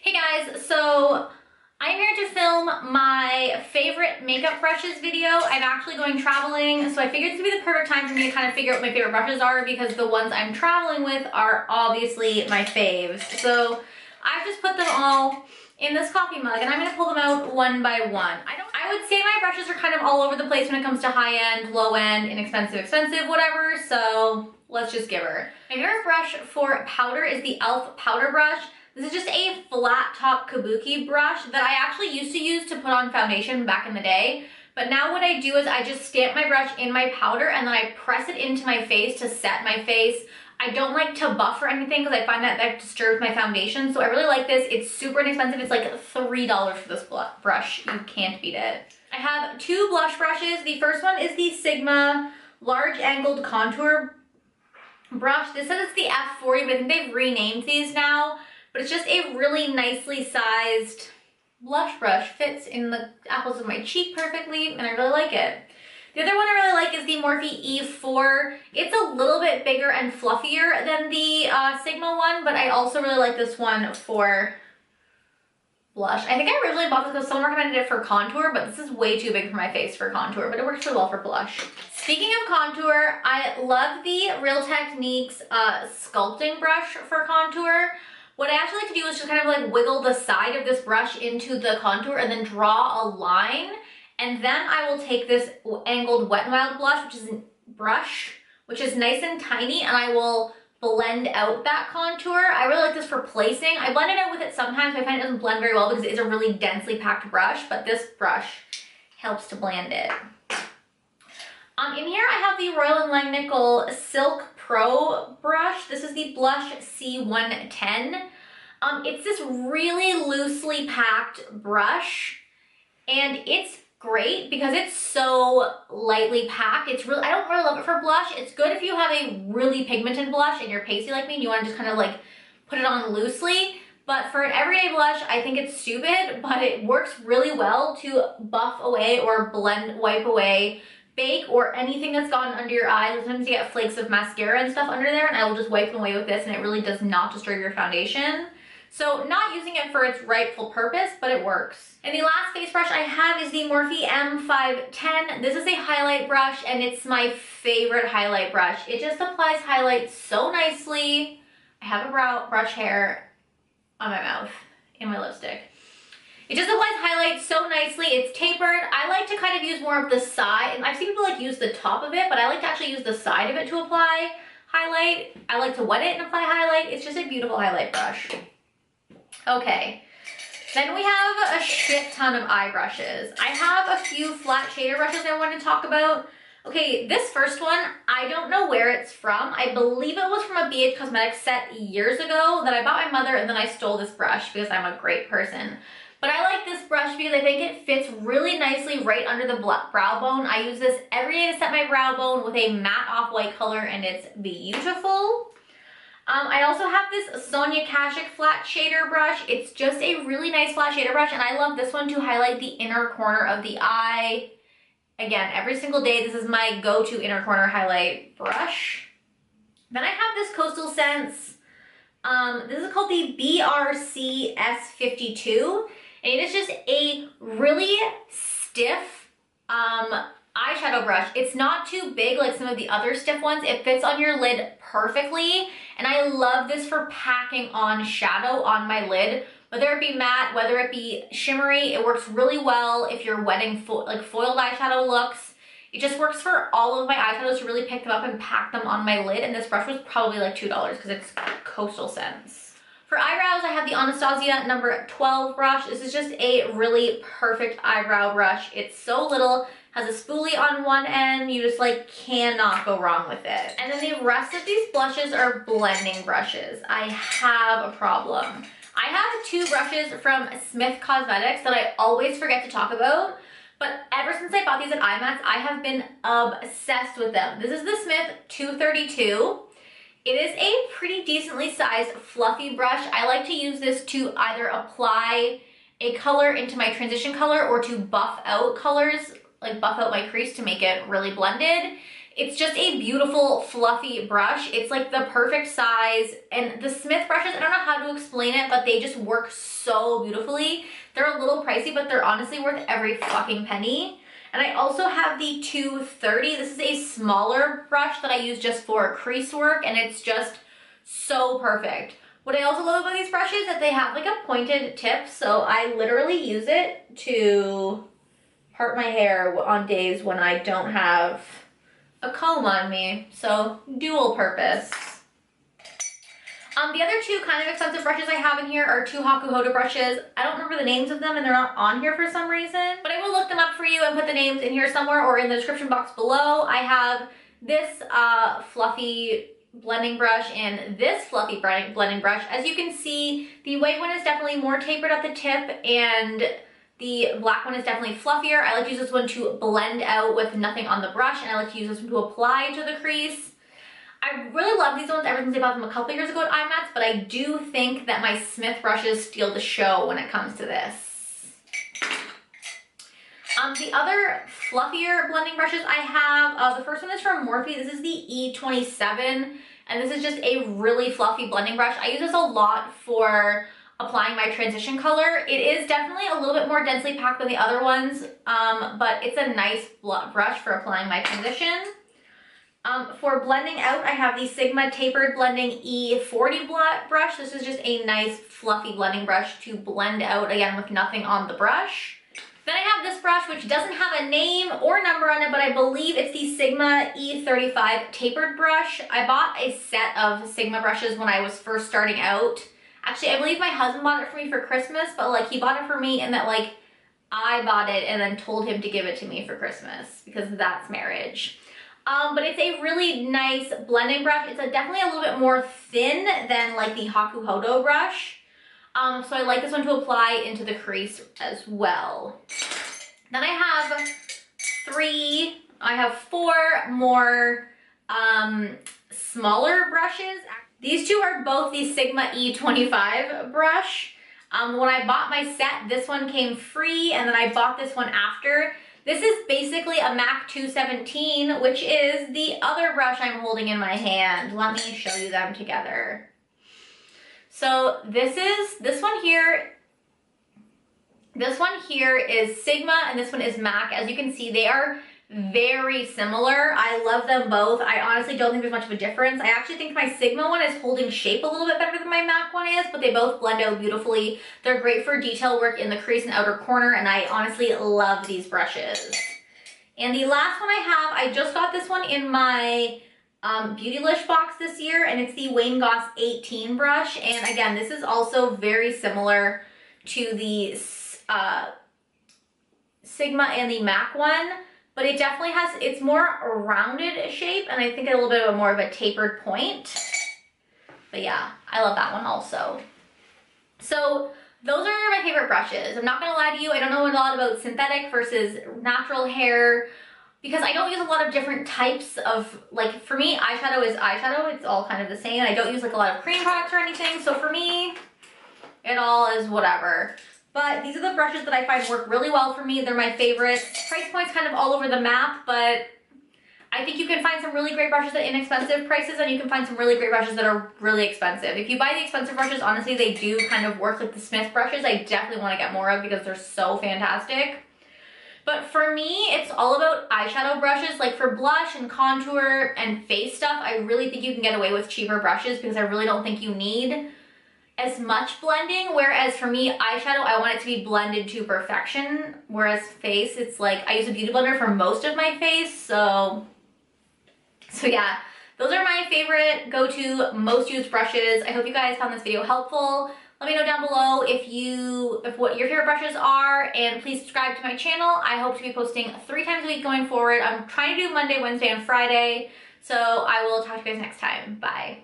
Hey guys, so I'm here to film my favorite makeup brushes video. I'm actually going traveling, so I figured this would be the perfect time for me to kind of figure out what my favorite brushes are because the ones I'm traveling with are obviously my faves. So I've just put them all in this coffee mug and I'm going to pull them out one by one. I would say my brushes are kind of all over the place when it comes to high end, low end, inexpensive, expensive, whatever, so let's just give her. My favorite brush for powder is the e.l.f. powder brush. This is just a flat top kabuki brush that I actually used to use to put on foundation back in the day. But now what I do is I just stamp my brush in my powder and then I press it into my face to set my face. I don't like to buff or anything because I find that disturbs my foundation. So I really like this. It's super inexpensive. It's like $3 for this brush. You can't beat it. I have two blush brushes. The first one is the Sigma Large Angled Contour brush. This says it's the F40, but I think they've renamed these now. But it's just a really nicely sized blush brush. Fits in the apples of my cheek perfectly, and I really like it. The other one I really like is the Morphe E4. It's a little bit bigger and fluffier than the Sigma one, but I also really like this one for blush. I think I originally bought this because someone recommended it for contour, but this is way too big for my face for contour, but it works really well for blush. Speaking of contour, I love the Real Techniques sculpting brush for contour. What I actually like to do is just kind of like wiggle the side of this brush into the contour and then draw a line. And then I will take this angled Wet n Wild brush, which is nice and tiny, and I will blend out that contour. I really like this for placing. I blend it out with it sometimes, but I find it doesn't blend very well because it is a really densely packed brush, but this brush helps to blend it. In here I have the Royal & Langnickle Silk Pro brush. This is the Blush C110. It's this really loosely packed brush, and it's great because it's so lightly packed. It's really, I don't really love it for blush. It's good if you have a really pigmented blush and you're pasty like me and you want to just kind of like put it on loosely. But for an everyday blush, I think it's stupid, but it works really well to buff away or wipe away bake or anything that's gotten under your eyes. Sometimes you get flakes of mascara and stuff under there, and I will just wipe them away with this, and it really does not disturb your foundation. So not using it for its rightful purpose, but it works. And the last face brush I have is the Morphe M510. This is a highlight brush, and it's my favorite highlight brush. It just applies highlight so nicely. I have a brush hair on my mouth in my lipstick. It just applies highlight so nicely. It's tapered. I like to kind of use more of the side. I've seen people like use the top of it, but I like to actually use the side of it to apply highlight. I like to wet it and apply highlight. It's just a beautiful highlight brush. Okay, then we have a shit ton of eye brushes. I have a few flat shader brushes I want to talk about. Okay, this first one, I don't know where it's from. I believe it was from a BH Cosmetics set years ago that I bought my mother, and then I stole this brush because I'm a great person. But I like this brush because I think it fits really nicely right under the brow bone. I use this every day to set my brow bone with a matte off-white color, and it's beautiful. I also have this Sonia Kashuk flat shader brush. It's just a really nice flat shader brush, and I love this one to highlight the inner corner of the eye. Again, every single day, this is my go-to inner corner highlight brush. Then I have this Coastal Scents. This is called the BRC S52. And it is just a really stiff eyeshadow brush. It's not too big like some of the other stiff ones. It fits on your lid perfectly. And I love this for packing on shadow on my lid. Whether it be matte, whether it be shimmery, it works really well if you're wetting foiled eyeshadow looks. It just works for all of my eyeshadows to really pick them up and pack them on my lid. And this brush was probably like $2 because it's Coastal Scents. For eyebrows, I have the Anastasia number 12 brush. This is just a really perfect eyebrow brush. It's so little, has a spoolie on one end. You just like cannot go wrong with it. And then the rest of these blushes are blending brushes. I have a problem. I have two brushes from Smith Cosmetics that I always forget to talk about. But ever since I bought these at IMAX, I have been obsessed with them. This is the Smith 232. It is a pretty decently sized fluffy brush. I like to use this to either apply a color into my transition color or to buff out colors, like buff out my crease to make it really blended. It's just a beautiful, fluffy brush. It's like the perfect size. And the Smith brushes, I don't know how to explain it, but they just work so beautifully. They're a little pricey, but they're honestly worth every fucking penny. And I also have the 230. This is a smaller brush that I use just for crease work, and it's just so perfect. What I also love about these brushes is that they have like a pointed tip, so I literally use it to part my hair on days when I don't have a comb on me, so dual purpose. The other two kind of expensive brushes I have in here are two Hakuhodo brushes. I don't remember the names of them and they're not on here for some reason, but I will look them up for you and put the names in here somewhere or in the description box below. I have this fluffy blending brush and this fluffy blending brush. As you can see, the white one is definitely more tapered at the tip and the black one is definitely fluffier. I like to use this one to blend out with nothing on the brush, and I like to use this one to apply to the crease. I really love these ones ever since I bought them a couple years ago at IMATS, but I do think that my Smith brushes steal the show when it comes to this. The other fluffier blending brushes I have, the first one is from Morphe. This is the E27, and this is just a really fluffy blending brush. I use this a lot for applying my transition color. It is definitely a little bit more densely packed than the other ones, but it's a nice brush for applying my transition. For blending out, I have the Sigma Tapered Blending E40 brush. This is just a nice fluffy blending brush to blend out, again, with nothing on the brush. Then I have this brush, which doesn't have a name or number on it, but I believe it's the Sigma E35 Tapered brush. I bought a set of Sigma brushes when I was first starting out. Actually, I believe my husband bought it for me for Christmas, but like he bought it for me and that like I bought it and then told him to give it to me for Christmas because that's marriage. But it's a really nice blending brush. It's definitely a little bit more thin than like the Hakuhodo brush. So I like this one to apply into the crease as well. Then I have four more smaller brushes. These two are both the Sigma E25 brush. When I bought my set, this one came free, and then I bought this one after. This is basically a MAC 217, which is the other brush I'm holding in my hand. Let me show you them together. So this one here is Sigma, and this one is MAC. As you can see, they are very similar. I love them both. I honestly don't think there's much of a difference. I actually think my Sigma one is holding shape a little bit better than my MAC one is, but they both blend out beautifully. They're great for detail work in the crease and outer corner, and I honestly love these brushes. And the last one I have, I just got this one in my Beautylish box this year, and it's the Wayne Goss 18 brush. And again, this is also very similar to the Sigma and the MAC one. But it definitely has, it's more a rounded shape, and I think a little bit of more of a tapered point. But yeah, I love that one also. So those are my favorite brushes. I'm not gonna lie to you, I don't know a lot about synthetic versus natural hair because I don't use a lot of different types of, like for me, eyeshadow is eyeshadow. It's all kind of the same. I don't use like a lot of cream products or anything. So for me, it all is whatever. But these are the brushes that I find work really well for me. They're my favorites. Price points kind of all over the map, but I think you can find some really great brushes at inexpensive prices, and you can find some really great brushes that are really expensive. If you buy the expensive brushes, honestly, they do kind of work like the Smith brushes. I definitely want to get more of because they're so fantastic. But for me, it's all about eyeshadow brushes. Like for blush and contour and face stuff, I really think you can get away with cheaper brushes because I really don't think you need as much blending, whereas for me, eyeshadow, I want it to be blended to perfection, whereas face, it's like, I use a beauty blender for most of my face, so yeah, those are my favorite go-to, most used brushes. I hope you guys found this video helpful. Let me know down below what your favorite brushes are, and please subscribe to my channel. I hope to be posting 3 times a week going forward. I'm trying to do Monday, Wednesday, and Friday, so I will talk to you guys next time. Bye.